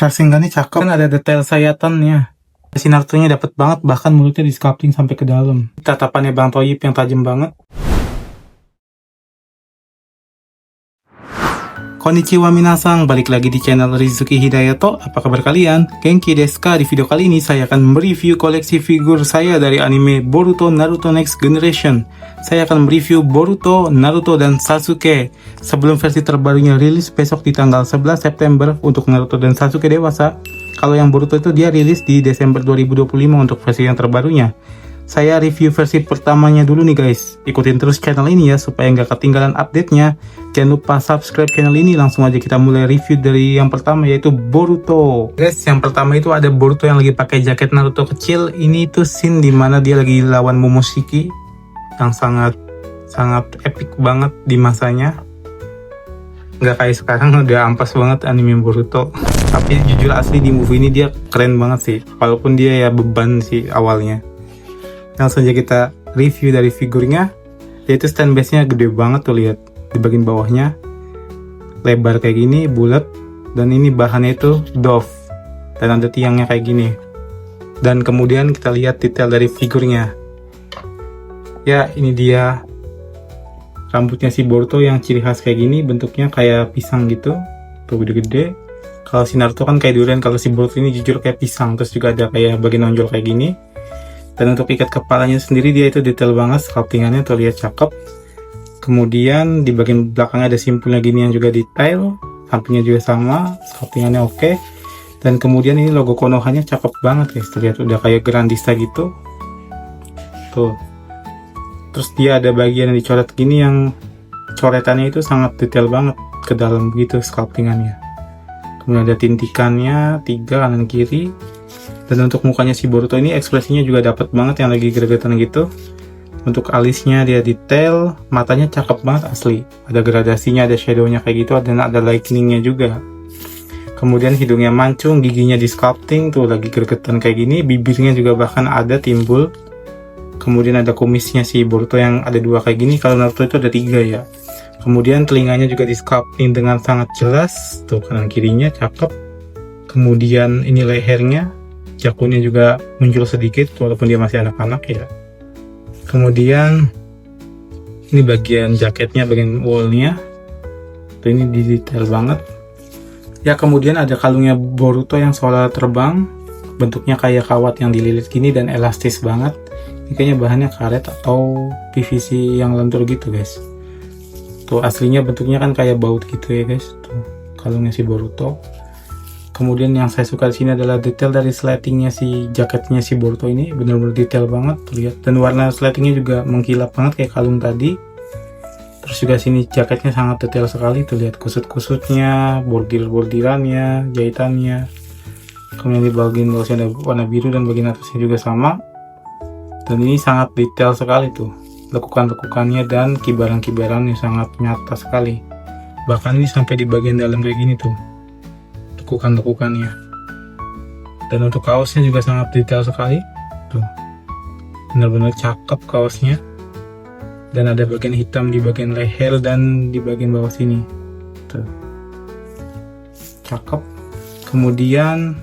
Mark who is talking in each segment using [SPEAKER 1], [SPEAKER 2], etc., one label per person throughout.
[SPEAKER 1] Rasengannya cakep, kan ada detail sayatannya. Si Naruto-nya dapet banget, bahkan mulutnya di sculpting sampai ke dalam. Tatapannya Bang Toyib yang tajam banget. Konnichiwa minasang, balik lagi di channel Rizuki Hidayato. Apa kabar kalian? Genki desu ka? Di video kali ini saya akan mereview koleksi figur saya dari anime Boruto Naruto Next Generation. Saya akan mereview Boruto, Naruto, dan Sasuke sebelum versi terbarunya rilis besok di tanggal 11 September untuk Naruto dan Sasuke dewasa. Kalau yang Boruto itu dia rilis di Desember 2025 untuk versi yang terbarunya. Saya review versi pertamanya dulu nih guys. Ikutin terus channel ini ya supaya nggak ketinggalan update-nya. Jangan lupa subscribe channel ini. Langsung aja kita mulai review dari yang pertama, yaitu Boruto. Guys, yang pertama itu ada Boruto yang lagi pakai jaket Naruto kecil. Ini tuh scene dimana dia lagi lawan Momoshiki yang sangat epic banget di masanya. Nggak kayak sekarang udah ampas banget anime Boruto. Tapi jujur asli di movie ini dia keren banget sih. Walaupun dia ya beban sih awalnya. Langsung aja kita review dari figurnya, yaitu stand base-nya gede banget tuh, lihat di bagian bawahnya lebar kayak gini, bulat, dan ini bahannya itu doff dan ada tiangnya kayak gini. Dan kemudian kita lihat detail dari figurnya. Ya, ini dia rambutnya si Boruto yang ciri khas kayak gini, bentuknya kayak pisang gitu, tuh gede-gede. Kalau si Naruto kan kayak durian, kalau si Boruto ini jujur kayak pisang, terus juga ada kayak bagian nonjol kayak gini. Dan untuk ikat kepalanya sendiri dia itu detail banget, sculptingannya tuh lihat cakep. Kemudian di bagian belakangnya ada simpulnya gini yang juga detail, sampingnya juga sama, sculptingannya oke. Dan kemudian ini logo Konohanya cakep banget guys, terlihat udah kayak Grandista gitu. Tuh. Terus dia ada bagian yang dicoret gini yang coretannya itu sangat detail banget ke dalam begitu sculptingannya. Kemudian ada tintikannya 3 kanan kiri. Dan untuk mukanya si Boruto ini ekspresinya juga dapat banget yang lagi gregetan gitu. Untuk alisnya dia detail, matanya cakep banget asli. Ada gradasinya, ada shadownya kayak gitu, dan ada lightningnya juga. Kemudian hidungnya mancung, giginya di sculpting tuh lagi gregetan kayak gini, bibirnya juga bahkan ada timbul. Kemudian ada kumisnya si Boruto yang ada 2 kayak gini, kalau Naruto itu ada 3 ya. Kemudian telinganya juga di sculpting dengan sangat jelas, tuh kanan kirinya cakep. Kemudian ini lehernya, jakunnya juga muncul sedikit walaupun dia masih anak-anak ya. Kemudian ini bagian jaketnya, bagian woolnya, ini detail banget ya. Kemudian ada kalungnya Boruto yang seolah terbang, bentuknya kayak kawat yang dililit gini dan elastis banget. Ini kayaknya bahannya karet atau PVC yang lentur gitu guys. Tuh aslinya bentuknya kan kayak baut gitu ya guys. Tuh kalungnya si Boruto. Kemudian yang saya suka di sini adalah detail dari sletingnya si jaketnya si Boruto ini, benar-benar detail banget lihat. Dan warna sletingnya juga mengkilap banget kayak kalung tadi. Terus juga sini jaketnya sangat detail sekali tuh, lihat kusut-kusutnya, bordir-bordirannya, jahitannya. Kemudian di bagian bawahnya ada warna biru dan bagian atasnya juga sama. Dan ini sangat detail sekali tuh, lekukan-lekukannya dan kibaran-kibarannya sangat nyata sekali. Bahkan ini sampai di bagian dalam kayak gini tuh, lekukan-lekukannya. Dan untuk kaosnya juga sangat detail sekali tuh, benar-benar cakep kaosnya. Dan ada bagian hitam di bagian leher dan di bagian bawah sini tuh, cakep. Kemudian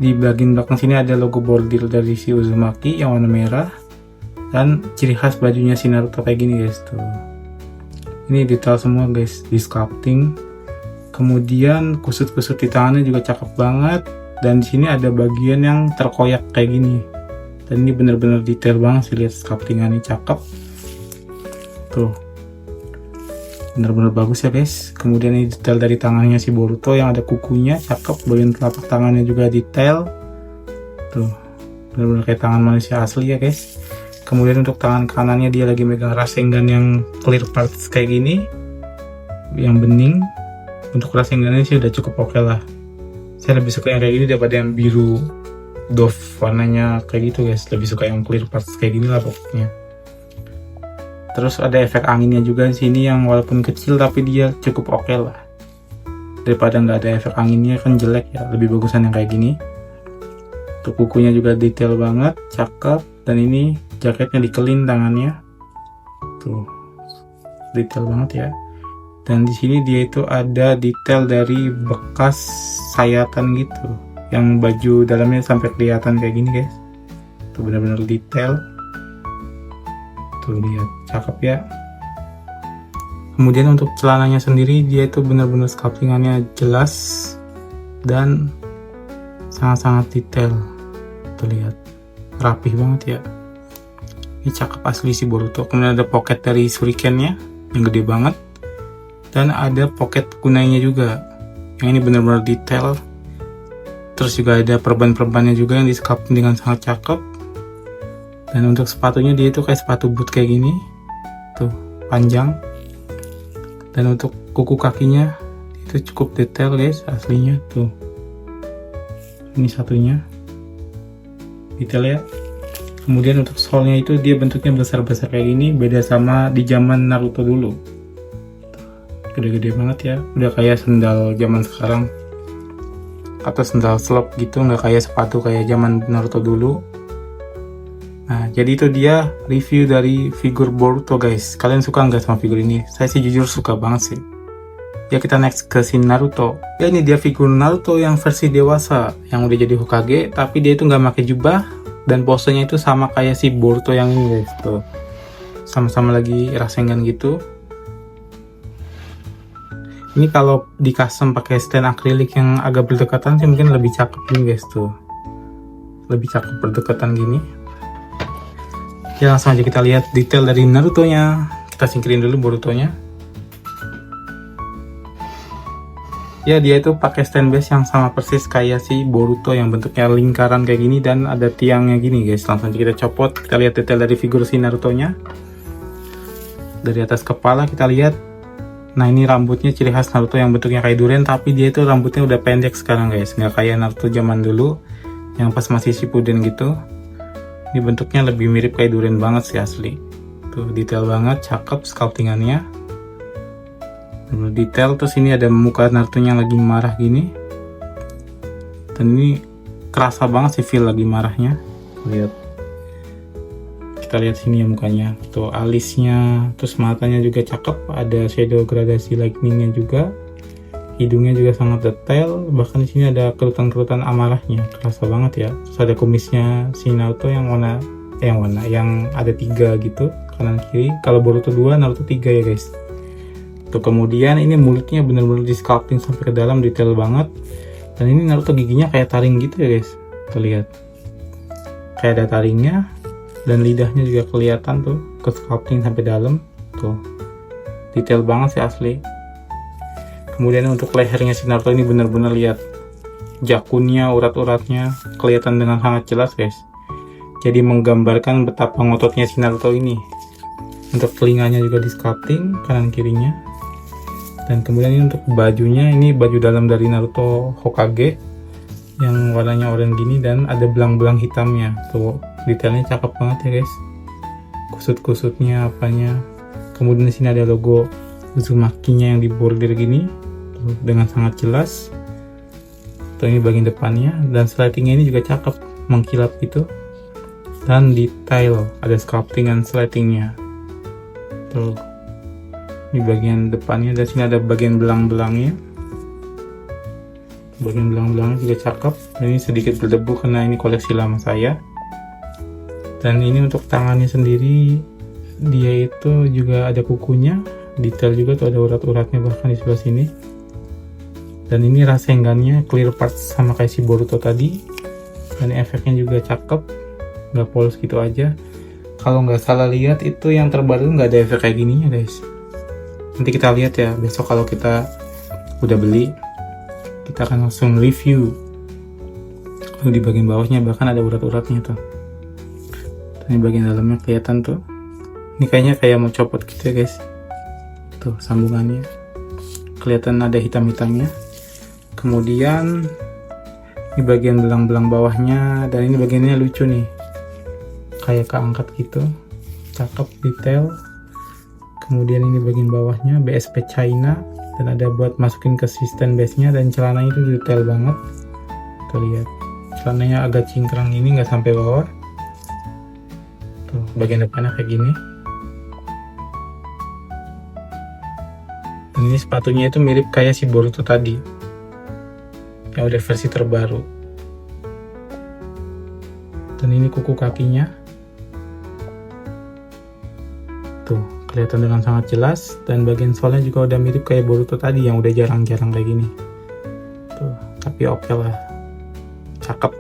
[SPEAKER 1] di bagian belakang sini ada logo bordir dari si Uzumaki yang warna merah. Dan ciri khas bajunya si Naruto kayak gini guys tuh. Ini detail semua guys, di sculpting. Kemudian kusut-kusut di tangannya juga cakep banget, dan di sini ada bagian yang terkoyak kayak gini. Dan ini bener-bener detail banget sih, lihat sculptingannya cakep. Tuh. Bener-bener bagus ya guys. Kemudian ini detail dari tangannya si Boruto yang ada kukunya, cakep. Bagian telapak tangannya juga detail. Tuh. Bener-bener kayak tangan manusia asli ya guys. Kemudian untuk tangan kanannya dia lagi megang Rasengan yang clear parts kayak gini, yang bening. Untuk Rasengannya sih udah cukup oke lah. Saya lebih suka yang kayak gini daripada yang biru doff warnanya kayak gitu guys. Lebih suka yang clear parts kayak gini lah pokoknya. Terus ada efek anginnya juga di sini yang walaupun kecil tapi dia cukup oke lah. Daripada nggak ada efek anginnya kan jelek ya. Lebih bagusan yang kayak gini. Untuk kukunya juga detail banget, cakep. Dan ini jaketnya dikelin tangannya. Tuh, detail banget ya. Dan di sini dia itu ada detail dari bekas sayatan gitu, yang baju dalamnya sampai kelihatan kayak gini guys. Tuh benar-benar detail. Tuh lihat, cakep ya. Kemudian untuk celananya sendiri dia itu benar-benar sculptingannya jelas dan sangat-sangat detail. Tuh lihat, rapih banget ya. Ini cakep asli si Boruto. Kemudian ada pocket dari shurikennya yang gede banget. Dan ada pocket kunainya juga. Yang ini benar-benar detail. Terus juga ada perban-perbannya juga yang di sculpting dengan sangat cakep. Dan untuk sepatunya dia itu kayak sepatu boot kayak gini. Tuh, panjang. Dan untuk kuku kakinya itu cukup detail guys, aslinya tuh. Ini satunya. Detail ya. Kemudian untuk solnya itu dia bentuknya besar-besar kayak gini, beda sama di zaman Naruto dulu. Gede-gede banget ya, udah kayak sendal zaman sekarang atau sendal slop gitu, nggak kayak sepatu kayak zaman Naruto dulu. Nah, jadi itu dia review dari figur Boruto guys. Kalian suka nggak sama figur ini? Saya sih jujur suka banget sih. Ya kita next ke scene Naruto. Ya ini dia figur Naruto yang versi dewasa, yang udah jadi Hokage, tapi dia itu nggak pakai jubah dan posenya itu sama kayak si Boruto yang ini guys. Tuh, sama-sama lagi Rasengan gitu. Ini kalau di custom pakai stand akrilik yang agak berdekatan sih mungkin lebih cakep nih guys tuh. Lebih cakep berdekatan gini. Ya langsung aja kita lihat detail dari Naruto-nya. Kita singkirin dulu Boruto-nya. Ya dia itu pakai stand base yang sama persis kayak si Boruto yang bentuknya lingkaran kayak gini dan ada tiangnya gini guys. Langsung aja kita copot. Kita lihat detail dari figur si Naruto-nya. Dari atas kepala kita lihat. Nah ini rambutnya ciri khas Naruto yang bentuknya kayak durian, tapi dia itu rambutnya udah pendek sekarang guys, nggak kayak Naruto zaman dulu yang pas masih Shippuden gitu. Ini bentuknya lebih mirip kayak durian banget sih asli. Tuh detail banget, cakep sculptingannya. Detail. Terus ini ada muka Naruto yang lagi marah gini. Dan ini kerasa banget sih feel lagi marahnya. Lihat. Kita lihat sini ya mukanya, tuh alisnya, terus matanya juga cakep, ada shadow gradasi lightningnya juga, hidungnya juga sangat detail, bahkan di sini ada kerutan-kerutan amarahnya, kerasa banget ya. Terus ada kumisnya si Naruto yang yang ada 3 gitu, kanan kiri. Kalau Boruto 2, Naruto 3 ya guys. Tuh kemudian ini mulutnya benar-benar di sculpting sampai ke dalam, detail banget. Dan ini Naruto giginya kayak taring gitu ya guys, tuh lihat, kayak ada taringnya. Dan lidahnya juga kelihatan tuh ke sculpting sampai dalam tuh, detail banget sih asli. Kemudian untuk lehernya si Naruto ini benar-benar lihat jakunnya, urat-uratnya kelihatan dengan sangat jelas guys, jadi menggambarkan betapa ngototnya si Naruto ini. Untuk telinganya juga di sculpting kanan kirinya. Dan kemudian ini untuk bajunya, ini baju dalam dari Naruto Hokage yang warnanya oranye gini dan ada belang-belang hitamnya tuh. Detailnya cakep banget ya guys, kusut-kusutnya apanya. Kemudian di sini ada logo Uzumaki-nya yang di bordir gini tuh, dengan sangat jelas. Tuh ini bagian depannya, dan slatingnya ini juga cakep, mengkilap gitu. Dan detail, ada sculptingan slatingnya. Tuh, ini bagian depannya, dan sini ada bagian belang-belangnya. Bagian belang-belangnya juga cakep. Dan ini sedikit berdebu karena ini koleksi lama saya. Dan ini untuk tangannya sendiri, dia itu juga ada kukunya, detail juga tuh, ada urat-uratnya bahkan di sebelah sini. Dan ini Rasengannya clear part sama kayak si Boruto tadi. Dan efeknya juga cakep, nggak polos gitu aja. Kalau nggak salah lihat itu yang terbaru nggak ada efek kayak gininya guys. Nanti kita lihat ya besok kalau kita udah beli, kita akan langsung review. Kalau di bagian bawahnya bahkan ada urat-uratnya tuh. Ini bagian dalamnya kelihatan tuh. Ini kayaknya kayak mau copot gitu ya guys. Tuh sambungannya. Kelihatan ada hitam-hitamnya. Kemudian ini bagian belang-belang bawahnya, dan ini bagiannya lucu nih. Kayak keangkat gitu. Cakep, detail. Kemudian ini bagian bawahnya BSP China, dan ada buat masukin ke sistem base-nya, dan celananya itu detail banget. Tuh lihat. Celananya agak cingkrang ini, nggak sampai bawah. Bagian depannya kayak gini. Dan Dan ini sepatunya itu mirip kayak si Boruto tadi, yang udah versi terbaru. Dan ini kuku kakinya. Tuh, kelihatan dengan sangat jelas. Dan bagian soalnya juga udah mirip kayak Boruto tadi, yang udah jarang-jarang kayak gini. Tuh, tapi oke lah. Cakep.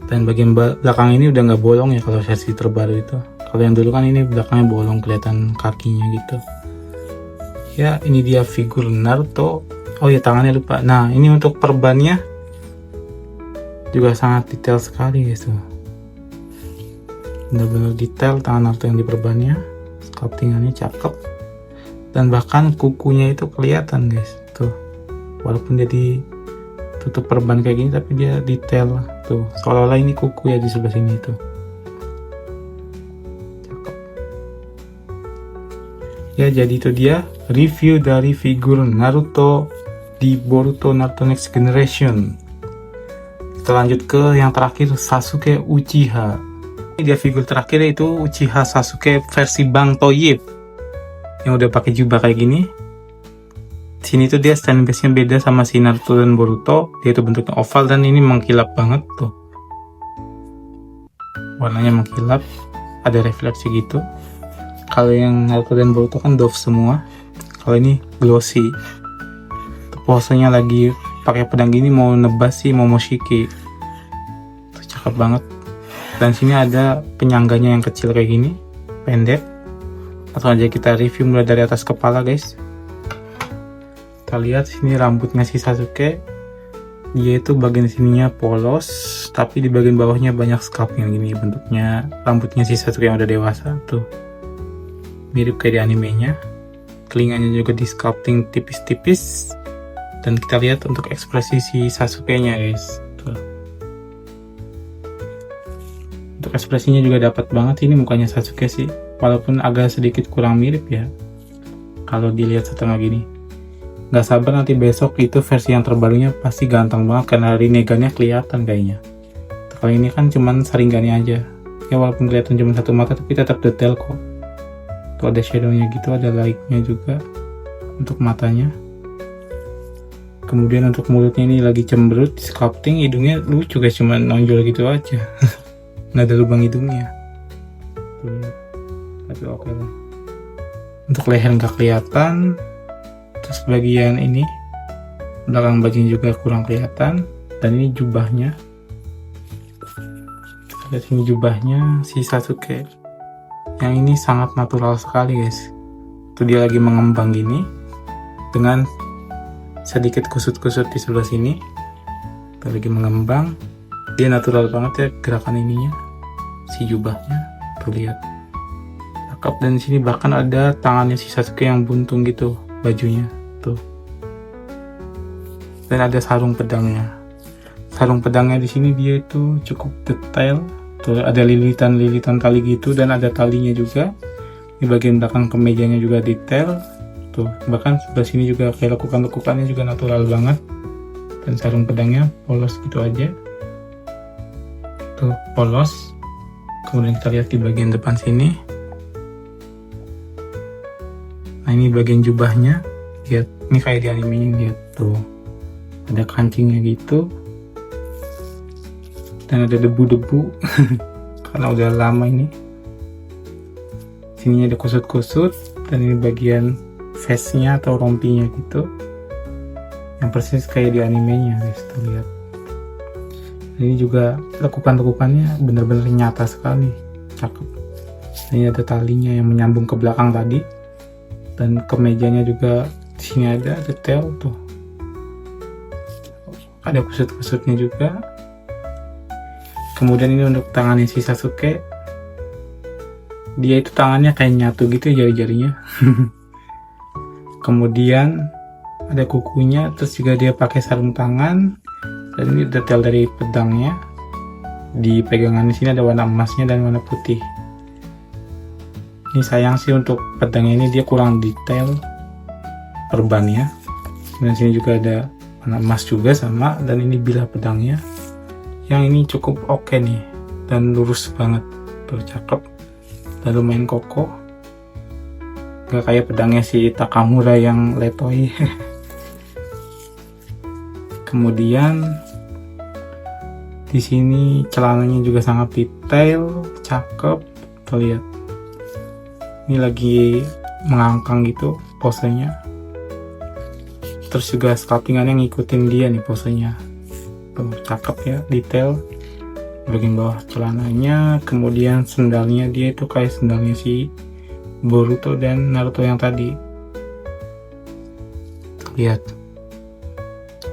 [SPEAKER 1] Dan bagian belakang ini udah nggak bolong ya kalau versi terbaru itu. Kalau yang dulu kan ini belakangnya bolong, kelihatan kakinya gitu. Ya, ini dia figur Naruto. Oh ya, tangannya lupa. Nah, ini untuk perbannya juga sangat detail sekali guys tuh. Benar-benar detail tangan Naruto yang di perbannya. Sculptingannya cakep. Dan bahkan kukunya itu kelihatan guys. Tuh. Walaupun dia ditutup perban kayak gini, tapi dia detail tuh. Seolah-olah ini kuku ya di sebelah sini tuh. Cakep. Ya, jadi itu dia review dari figur Naruto di Boruto Naruto Next Generation. Kita lanjut ke yang terakhir, Sasuke Uchiha. Ini dia figur terakhir, yaitu Uchiha Sasuke versi Bang Toyib yang udah pakai jubah kayak gini. Sini tuh dia stand base-nya beda sama si Naruto dan Boruto. Dia tuh bentuknya oval dan ini mengkilap banget tuh. Warnanya mengkilap, ada refleksi gitu. Kalau yang Naruto dan Boruto kan doff semua. Kalau ini glossy. Posenya lagi pakai pedang gini, mau nebas sih Momoshiki. Tuh, cakep banget. Dan sini ada penyangganya yang kecil kayak gini, pendek. Langsung aja kita review mulai dari atas kepala guys. Kita lihat sini rambutnya si Sasuke. Dia itu bagian sininya polos, tapi di bagian bawahnya banyak scalp yang gini bentuknya. Rambutnya si Sasuke yang udah dewasa tuh. Mirip kayak di animenya. Telinganya juga di sculpting tipis-tipis. Dan kita lihat untuk ekspresi si Sasuke-nya guys. Tuh. Untuk ekspresinya juga dapat banget ini mukanya Sasuke sih. Walaupun agak sedikit kurang mirip ya. Kalau dilihat setengah gini. Gak sabar nanti besok itu versi yang terbarunya pasti ganteng banget karena Rinnegan-nya kelihatan kayaknya. Kalau ini kan cuman Sharingan-nya aja. Ya walaupun kelihatan cuma satu mata tapi tetap detail kok. Tuh ada shadow-nya gitu, ada light-nya juga untuk matanya. Kemudian untuk mulutnya ini lagi cemberut, di sculpting, hidungnya lucu guys, cuma nonjol gitu aja. Nggak ada lubang hidungnya. Tuh, tapi oke lah. Untuk leher nggak kelihatan. Terus bagian ini, belakang bajunya juga kurang kelihatan. Dan ini jubahnya. Kita lihat ini jubahnya si Sasuke. Yang ini sangat natural sekali guys. Tuh dia lagi mengembang gini. Dengan sedikit kusut-kusut di sebelah sini. Kita lagi mengembang. Dia natural banget ya gerakan ininya. Si jubahnya. Tuh lihat. Cakep. Dan di sini bahkan ada tangannya si Sasuke yang buntung gitu. Bajunya. Tuh. Dan ada sarung pedangnya. Sarung pedangnya di sini dia itu cukup detail. Tuh ada lilitan-lilitan tali gitu dan ada talinya juga. Di bagian belakang kemejanya juga detail. Tuh, bahkan sebelah sini juga kayak lekukan-lekukannya juga natural banget. Dan sarung pedangnya polos gitu aja. Tuh, polos. Kemudian kita lihat di bagian depan sini. Nah, ini bagian jubahnya. Lihat, ini kayak di animenya, lihat tuh. Ada kancingnya gitu. Dan ada debu-debu karena udah lama ini. Sini ada kusut-kusut dan ini bagian face-nya atau rompinya gitu. Yang persis kayak di animenya guys, tuh lihat. Ini juga lekukan-lekukannya bener-bener nyata sekali, cakep. Ini ada talinya yang menyambung ke belakang tadi. Dan kemejanya juga di sini ada detail tuh. Ada kusut-kusutnya juga. Kemudian ini untuk tangannya si Sasuke. Dia itu tangannya kayak nyatu gitu jari-jarinya. Kemudian ada kukunya, terus juga dia pakai sarung tangan. Dan ini detail dari pedangnya. Di pegangan di sini ada warna emasnya dan warna putih. Ini sayang sih untuk pedangnya ini dia kurang detail perbannya. Dan sini juga ada warna emas juga sama, dan ini bilah pedangnya. Yang ini cukup oke nih dan lurus banget, tuh cakep dan lumayan kokoh. Gak kayak pedangnya si Takamura yang letoy. Kemudian di sini celananya juga sangat detail, cakep. Tuh lihat. Ini lagi mengangkang gitu posenya. Terus juga sculptingannya ngikutin dia nih posenya. Tuh, cakep ya, detail. Bagian bawah celananya, kemudian sendalnya dia itu kayak sendalnya si Boruto dan Naruto yang tadi. Lihat.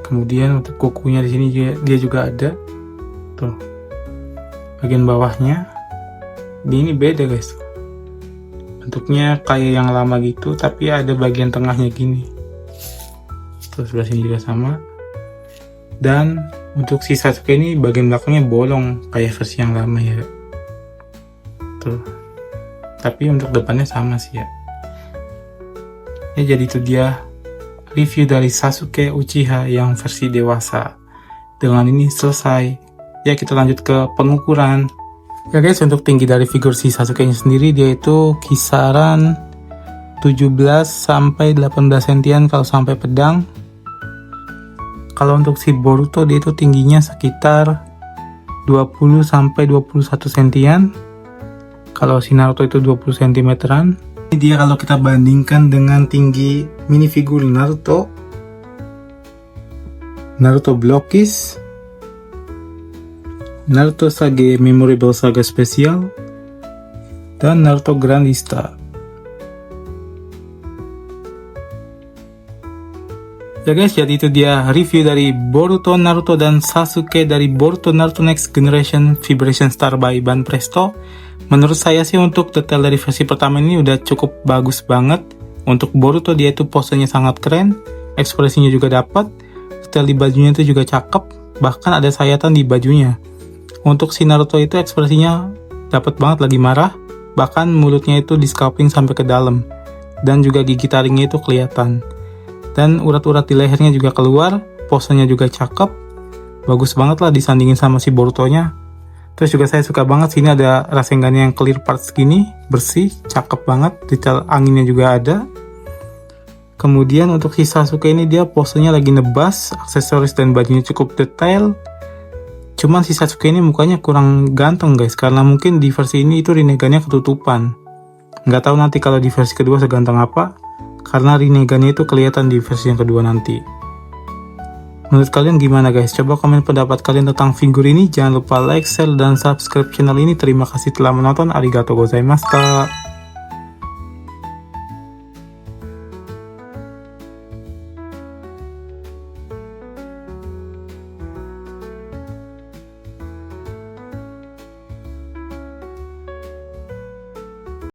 [SPEAKER 1] Kemudian untuk kukunya di sini dia juga ada. Tuh. Bagian bawahnya. Ini beda guys. Bentuknya kayak yang lama gitu, tapi ada bagian tengahnya gini. Terus sebelah sini juga sama. Dan untuk si Sasuke ini bagian belakangnya bolong kayak versi yang lama ya. Tuh. Tapi untuk depannya sama sih ya. Ya jadi itu dia review dari Sasuke Uchiha yang versi dewasa. Dengan ini selesai. Ya kita lanjut ke pengukuran. Ya guys, untuk tinggi dari figur si Sasuke nya sendiri dia itu kisaran 17 sampai 18 sentian kalau sampai pedang. Kalau untuk si Boruto dia itu tingginya sekitar 20 sampai 21 sentian. Kalau si Naruto itu 20 cm-an. Ini dia kalau kita bandingkan dengan tinggi minifigure Naruto. Naruto Blockis, Naruto Sage Memorable Saga Spesial, dan Naruto Grandista. Ya guys, jadi itu dia review dari Boruto, Naruto, dan Sasuke dari Boruto Naruto Next Generation Vibration Star by Ban Presto. Menurut saya sih untuk detail dari versi pertama ini udah cukup bagus banget. Untuk Boruto dia itu posenya sangat keren, ekspresinya juga dapat, detail di bajunya itu juga cakep, bahkan ada sayatan di bajunya. Untuk si Naruto itu ekspresinya dapat banget lagi marah, bahkan mulutnya itu di sculpting sampai ke dalam, dan juga gigi taringnya itu kelihatan. Dan urat-urat di lehernya juga keluar, posenya juga cakep, bagus banget lah disandingin sama si Boruto-nya. Terus juga saya suka banget sini ada Rasengan yang clear parts gini, bersih, cakep banget, detail anginnya juga ada. Kemudian untuk si Sasuke ini dia posenya lagi nebas, aksesoris dan bajunya cukup detail. Cuman si Sasuke ini mukanya kurang ganteng guys, karena mungkin di versi ini itu Rinnegannya ketutupan. Nggak tahu nanti kalau di versi kedua seganteng apa, karena Rinnegannya itu kelihatan di versi yang kedua nanti. Menurut kalian gimana guys? Coba komen pendapat kalian tentang figur ini. Jangan lupa like, share, dan subscribe channel ini. Terima kasih telah menonton. Arigatou gozaimashita.